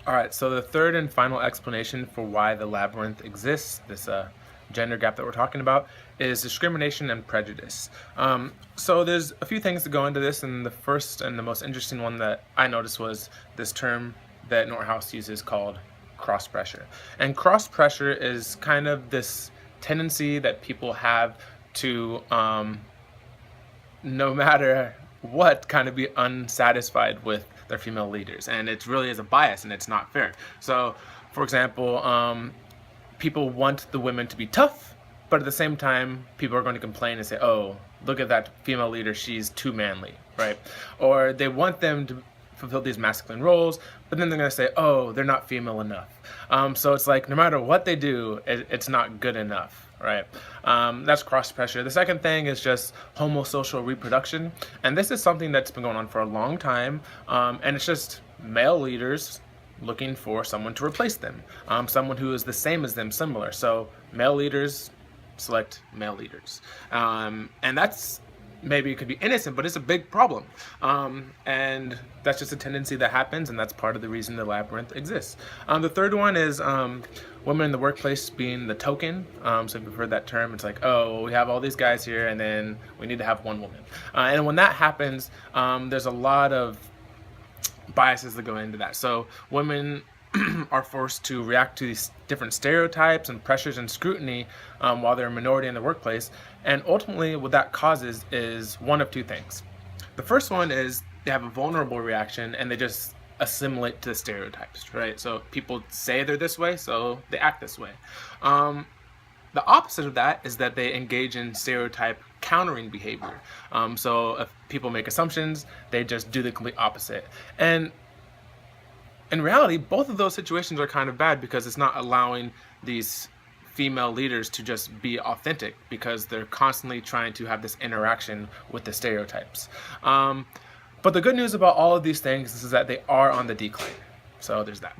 All right, so the third and final explanation for why the labyrinth exists, this gender gap that we're talking about, is discrimination and prejudice. So there's a few things that go into this, and the first and the most interesting one that I noticed was this term that Northouse uses called cross pressure. And cross pressure is kind of this tendency that people have to, no matter what, kind of be unsatisfied with their female leaders, and it really is a bias and it's not fair. So for example, people want the women to be tough, but at the same time people are going to complain and say, oh, look at that female leader, she's too manly, right? Or they want them to fulfill these masculine roles, but then they're going to say, oh, they're not female enough. So it's like no matter what they do, it's not good enough, right? That's cross pressure. The second thing is just homosocial reproduction, and this is something that's been going on for a long time, and it's just male leaders looking for someone to replace them, someone who is the same as them, similar. So male leaders select male leaders, and that's, maybe it could be innocent, but it's a big problem. And that's just a tendency that happens, and that's part of the reason the labyrinth exists. The third one is women in the workplace being the token. So if you've heard that term, it's like, oh, we have all these guys here, and then we need to have one woman. And when that happens, there's a lot of biases that go into that. So women are forced to react to these different stereotypes and pressures and scrutiny while they're a minority in the workplace. And ultimately what that causes is one of two things. The first one is they have a vulnerable reaction and they just assimilate to the stereotypes, right? So people say they're this way, so they act this way. The opposite of that is that they engage in stereotype countering behavior. So if people make assumptions, they just do the complete opposite. And in reality, both of those situations are kind of bad because it's not allowing these female leaders to just be authentic, because they're constantly trying to have this interaction with the stereotypes. But the good news about all of these things is that they are on the decline. So there's that.